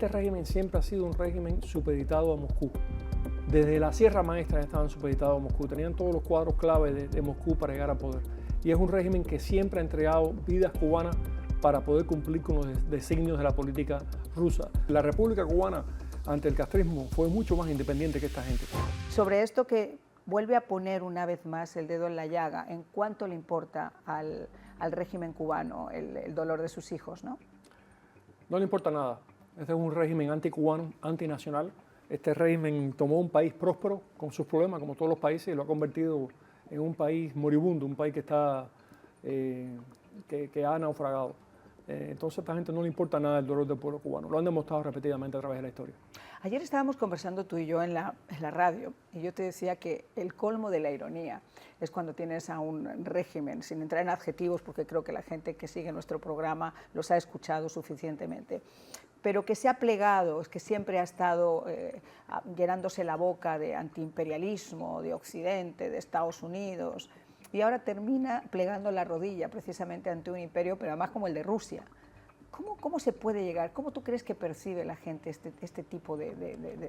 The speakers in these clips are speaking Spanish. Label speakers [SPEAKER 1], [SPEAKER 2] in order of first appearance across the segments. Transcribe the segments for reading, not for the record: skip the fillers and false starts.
[SPEAKER 1] Este régimen siempre ha sido un régimen supeditado a Moscú. Desde la Sierra Maestra estaban supeditados a Moscú, tenían todos los cuadros clave de Moscú para llegar al poder. Y es un régimen que siempre ha entregado vidas cubanas para poder cumplir con los designios de la política rusa. La República Cubana, ante el castrismo, fue mucho más independiente que esta gente.
[SPEAKER 2] Sobre esto que vuelve a poner una vez más el dedo en la llaga, ¿en cuánto le importa al régimen cubano el dolor de sus hijos, no?
[SPEAKER 1] No le importa nada. Este es un régimen anticubano, antinacional. Este régimen tomó un país próspero con sus problemas, como todos los países, y lo ha convertido en un país moribundo, un país que está que ha naufragado. Entonces a esta gente no le importa nada el dolor del pueblo cubano. Lo han demostrado repetidamente a través de la historia.
[SPEAKER 2] Ayer estábamos conversando tú y yo en la radio y yo te decía que el colmo de la ironía es cuando tienes a un régimen, sin entrar en adjetivos porque creo que la gente que sigue nuestro programa los ha escuchado suficientemente, pero que se ha plegado, es que siempre ha estado llenándose la boca de antiimperialismo, de Occidente, de Estados Unidos, y ahora termina plegando la rodilla precisamente ante un imperio, pero además como el de Rusia. ¿Cómo se puede llegar? ¿Cómo tú crees que percibe la gente este tipo de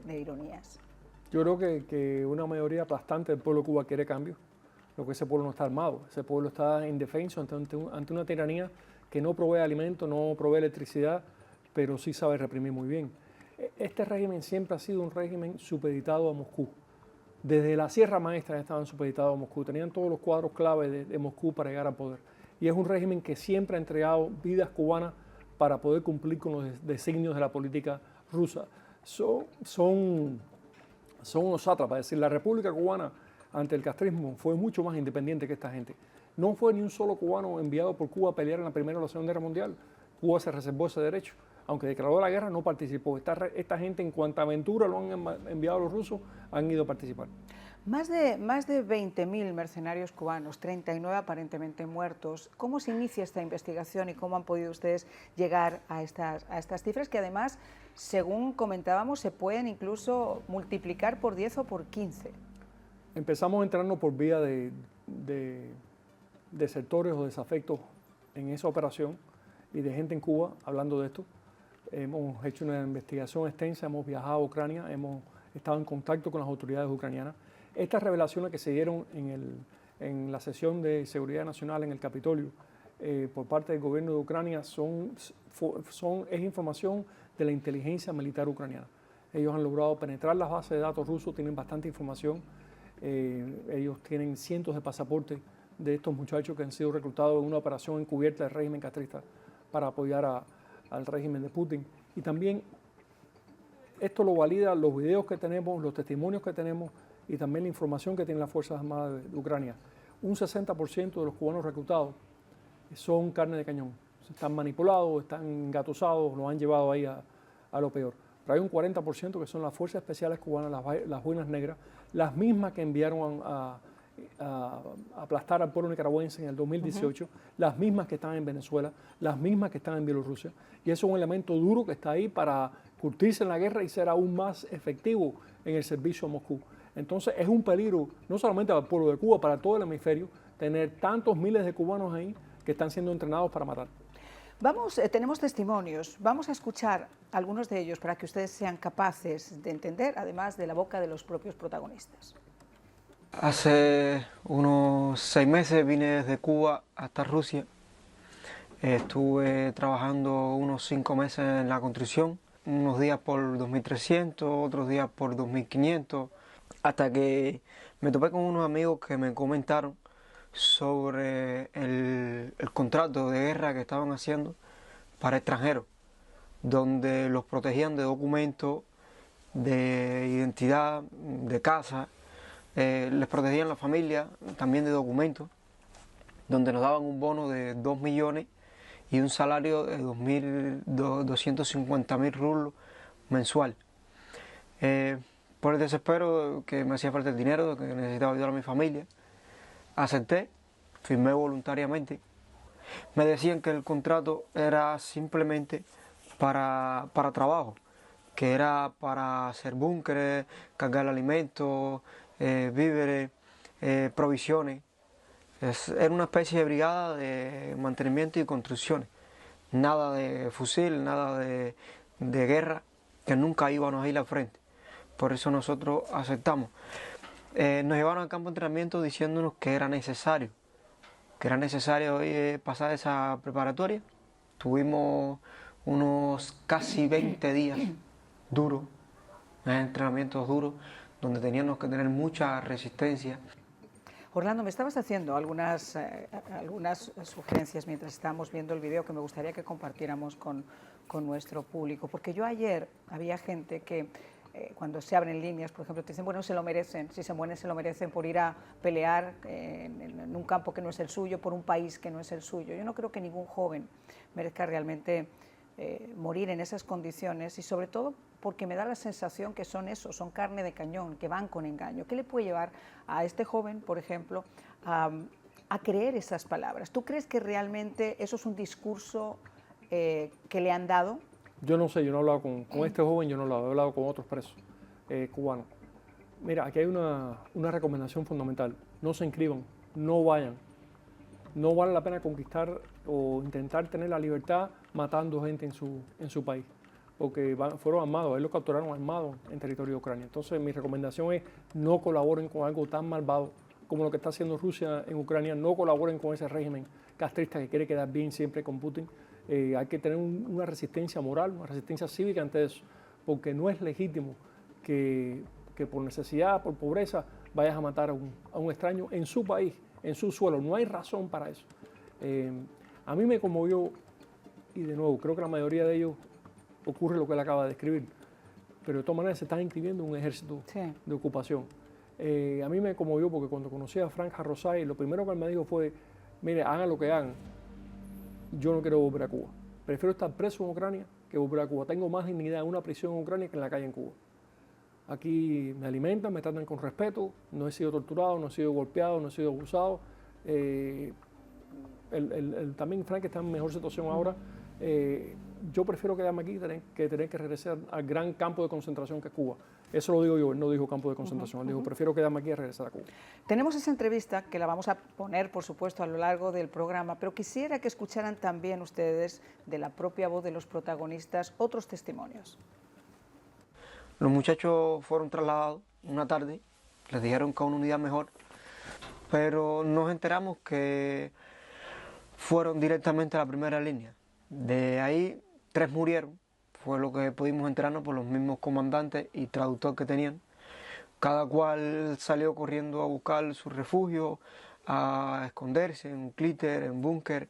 [SPEAKER 2] ironías?
[SPEAKER 1] Yo creo que una mayoría aplastante del pueblo de Cuba quiere cambio. Lo que ese pueblo no está armado, ese pueblo está indefenso ante una tiranía que no provee alimento, no provee electricidad, pero sí sabe reprimir muy bien. Este régimen siempre ha sido un régimen supeditado a Moscú. Desde la Sierra Maestra estaban supeditados a Moscú, tenían todos los cuadros clave de Moscú para llegar al poder. Y es un régimen que siempre ha entregado vidas cubanas para poder cumplir con los designios de la política rusa. Son unos sátrapas, es decir, la República Cubana ante el castrismo fue mucho más independiente que esta gente. No fue ni un solo cubano enviado por Cuba a pelear en la Primera o la Segunda Guerra Mundial. Cuba se reservó ese derecho. Aunque declaró la guerra, no participó. Esta gente, en cuanta aventura lo han enviado los rusos, han ido a participar.
[SPEAKER 2] Más de 20.000 mercenarios cubanos, 39 aparentemente muertos. ¿Cómo se inicia esta investigación y cómo han podido ustedes llegar a estas cifras que además, según comentábamos, se pueden incluso multiplicar por 10 o por 15?
[SPEAKER 1] Empezamos a enterarnos por vía de sectores o desafectos en esa operación y de gente en Cuba hablando de esto. Hemos hecho una investigación extensa, hemos viajado a Ucrania, hemos estado en contacto con las autoridades ucranianas. Estas revelaciones que se dieron en la sesión de seguridad nacional en el Capitolio por parte del gobierno de Ucrania es información de la inteligencia militar ucraniana. Ellos han logrado penetrar las bases de datos rusos, tienen bastante información. Ellos tienen cientos de pasaportes de estos muchachos que han sido reclutados en una operación encubierta del régimen castrista para apoyar al régimen de Putin. Y también esto lo valida los videos que tenemos, los testimonios que tenemos y también la información que tienen las Fuerzas Armadas de Ucrania. Un 60% de los cubanos reclutados son carne de cañón. Están manipulados, están engatusados, los han llevado ahí a lo peor. Pero hay un 40% que son las Fuerzas Especiales Cubanas, las Boinas Negras, las mismas que enviaron a aplastar al pueblo nicaragüense en el 2018, las mismas que están en Venezuela, las mismas que están en Bielorrusia, y eso es un elemento duro que está ahí para curtirse en la guerra y ser aún más efectivo en el servicio a Moscú. Entonces es un peligro, no solamente para el pueblo de Cuba, para todo el hemisferio, tener tantos miles de cubanos ahí que están siendo entrenados para matar.
[SPEAKER 2] Tenemos testimonios, vamos a escuchar algunos de ellos para que ustedes sean capaces de entender, además de la boca de los propios protagonistas.
[SPEAKER 3] Hace unos 6 meses vine desde Cuba hasta Rusia. Estuve trabajando unos 5 meses en la construcción, unos días por 2.300, otros días por 2.500, hasta que me topé con unos amigos que me comentaron sobre el contrato de guerra que estaban haciendo para extranjeros, donde los protegían de documentos, de identidad, de casa. Les protegían la familia también de documentos, donde nos daban un bono de 2 millones y un salario de 250.000 rublos mensual. Por el desespero que me hacía falta el dinero, que necesitaba ayudar a mi familia, acepté, firmé voluntariamente. Me decían que el contrato era simplemente para trabajo, que era para hacer búnkeres, cargar alimentos, víveres, provisiones. Era una especie de brigada de mantenimiento y construcciones. Nada de fusil, nada de guerra, que nunca íbamos a ir al frente. Por eso nosotros aceptamos. Nos llevaron al campo de entrenamiento diciéndonos que era necesario pasar esa preparatoria. Tuvimos unos casi 20 días duros, entrenamientos duros, donde teníamos que tener mucha resistencia.
[SPEAKER 2] Orlando, me estabas haciendo algunas sugerencias mientras estábamos viendo el video que me gustaría que compartiéramos con nuestro público, porque yo ayer había gente que cuando se abren líneas, por ejemplo, te dicen, bueno, se lo merecen, si se mueren se lo merecen por ir a pelear en un campo que no es el suyo, por un país que no es el suyo. Yo no creo que ningún joven merezca realmente morir en esas condiciones, y sobre todo porque me da la sensación que son eso, son carne de cañón, que van con engaño. ¿Qué le puede llevar a este joven, por ejemplo, a creer esas palabras? ¿Tú crees que realmente eso es un discurso que le han dado?
[SPEAKER 1] Yo no sé, yo no he hablado con este joven, yo no he hablado con otros presos cubanos. Mira, aquí hay una recomendación fundamental: no se inscriban, no vayan. No vale la pena conquistar o intentar tener la libertad matando gente en su país, porque fueron armados, ellos lo capturaron armados en territorio de Ucrania. Entonces mi recomendación es: no colaboren con algo tan malvado como lo que está haciendo Rusia en Ucrania, no colaboren con ese régimen castrista que quiere quedar bien siempre con Putin. Hay que tener una resistencia moral, una resistencia cívica ante eso, porque no es legítimo que por necesidad, por pobreza, vayas a matar a un extraño en su país, en su suelo. No hay razón para eso. A mí me conmovió, y de nuevo, creo que la mayoría de ellos ocurre lo que él acaba de describir, pero de todas maneras se están inscribiendo en un ejército de ocupación. A mí me conmovió porque cuando conocí a Frank Harrosay, lo primero que él me dijo fue: mire, hagan lo que hagan, yo no quiero volver a Cuba. Prefiero estar preso en Ucrania que volver a Cuba. Tengo más dignidad en una prisión en Ucrania que en la calle en Cuba. Aquí me alimentan, me tratan con respeto, no he sido torturado, no he sido golpeado, no he sido abusado. También Frank está en mejor situación ahora. Yo prefiero quedarme aquí que tener que regresar al gran campo de concentración que es Cuba. Eso lo digo yo, él no dijo campo de concentración, él dijo prefiero quedarme aquí a regresar a Cuba.
[SPEAKER 2] Tenemos esa entrevista que la vamos a poner, por supuesto, a lo largo del programa, pero quisiera que escucharan también ustedes, de la propia voz de los protagonistas, otros testimonios.
[SPEAKER 3] Los muchachos fueron trasladados una tarde, les dijeron que a una unidad mejor, pero nos enteramos que fueron directamente a la primera línea. De ahí 3 murieron, fue lo que pudimos enterarnos por los mismos comandantes y traductor que tenían. Cada cual salió corriendo a buscar su refugio, a esconderse en un clíter, en un búnker.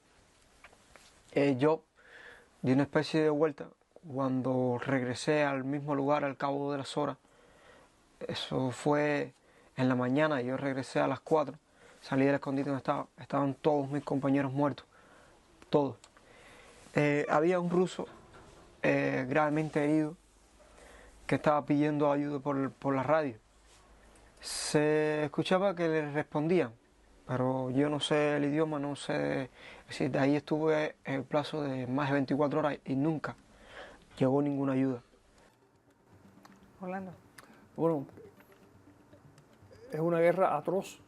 [SPEAKER 3] Yo di una especie de vuelta. Cuando regresé al mismo lugar al cabo de las horas, eso fue en la mañana, yo regresé a las 4, salí del escondite donde estaban todos mis compañeros muertos, todos. Había un ruso gravemente herido que estaba pidiendo ayuda por la radio. Se escuchaba que le respondían, pero yo no sé el idioma, no sé, es decir, de ahí estuve en el plazo de más de 24 horas y nunca llegó ninguna ayuda.
[SPEAKER 2] Orlando.
[SPEAKER 1] Bueno, es una guerra atroz.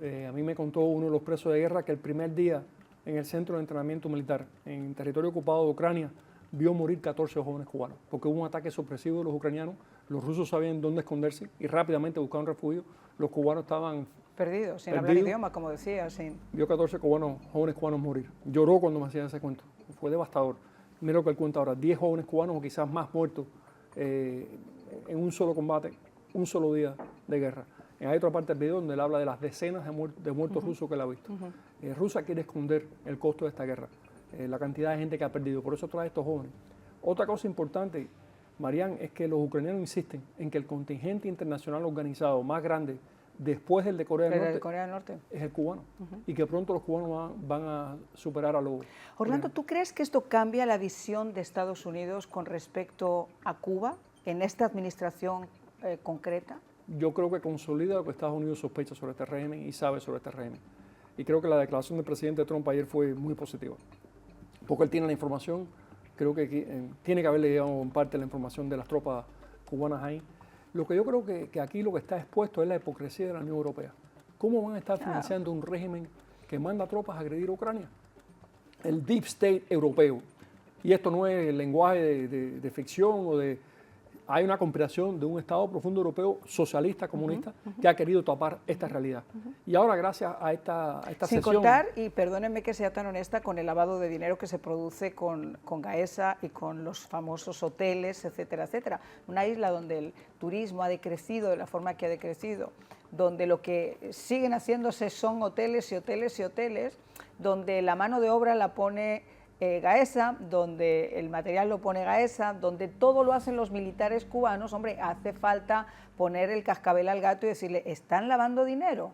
[SPEAKER 1] A mí me contó uno de los presos de guerra que el primer día en el centro de entrenamiento militar, en territorio ocupado de Ucrania, vio morir 14 jóvenes cubanos, porque hubo un ataque sorpresivo de los ucranianos, los rusos sabían dónde esconderse y rápidamente buscaron refugio, los cubanos estaban
[SPEAKER 2] perdidos, sin hablar idioma, como decía.
[SPEAKER 1] Vio 14 jóvenes cubanos morir. Lloró cuando me hacía ese cuento, fue devastador. Mira lo que él cuenta ahora, 10 jóvenes cubanos o quizás más muertos en un solo combate, un solo día de guerra. Hay otra parte del video donde él habla de las decenas de muertos rusos que él ha visto. Rusia quiere esconder el costo de esta guerra, la cantidad de gente que ha perdido, por eso trae a estos jóvenes. Otra cosa importante, Marian, es que los ucranianos insisten en que el contingente internacional organizado más grande después del de Corea del Norte es el cubano, y que pronto los cubanos van a superar a los...
[SPEAKER 2] Orlando, ¿tú crees que esto cambia la visión de Estados Unidos con respecto a Cuba en esta administración concreta?
[SPEAKER 1] Yo creo que consolida lo que Estados Unidos sospecha sobre este régimen y sabe sobre este régimen. Y creo que la declaración del presidente Trump ayer fue muy positiva, porque él tiene la información, creo que tiene que haberle llegado en parte la información de las tropas cubanas ahí. Lo que yo creo que aquí lo que está expuesto es la hipocresía de la Unión Europea. ¿Cómo van a estar financiando un régimen que manda tropas a agredir a Ucrania? El deep state europeo. Y esto no es el lenguaje de ficción o de hay una conspiración de un Estado profundo europeo socialista, comunista, que ha querido tapar esta realidad. Y ahora, gracias a esta
[SPEAKER 2] Sin
[SPEAKER 1] sesión...
[SPEAKER 2] contar, y perdónenme que sea tan honesta, con el lavado de dinero que se produce con Gaesa y con los famosos hoteles, etcétera, etcétera. Una isla donde el turismo ha decrecido de la forma que ha decrecido, donde lo que siguen haciéndose son hoteles y hoteles y hoteles, donde la mano de obra la pone Gaesa, donde el material lo pone Gaesa, donde todo lo hacen los militares cubanos. Hombre, hace falta poner el cascabel al gato y decirle, ¿están lavando dinero?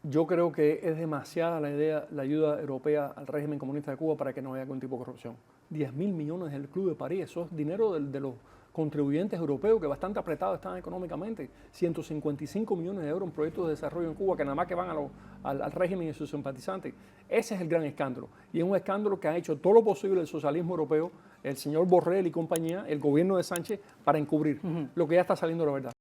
[SPEAKER 1] Yo creo que es demasiada la ayuda europea al régimen comunista de Cuba para que no haya algún tipo de corrupción. 10.000 millones del Club de París, eso es dinero de los contribuyentes europeos que bastante apretados están económicamente. 155 millones de euros en proyectos de desarrollo en Cuba que nada más que van al régimen y sus simpatizantes. Ese es el gran escándalo. Y es un escándalo que ha hecho todo lo posible el socialismo europeo, el señor Borrell y compañía, el gobierno de Sánchez, para encubrir lo que ya está saliendo de la verdad.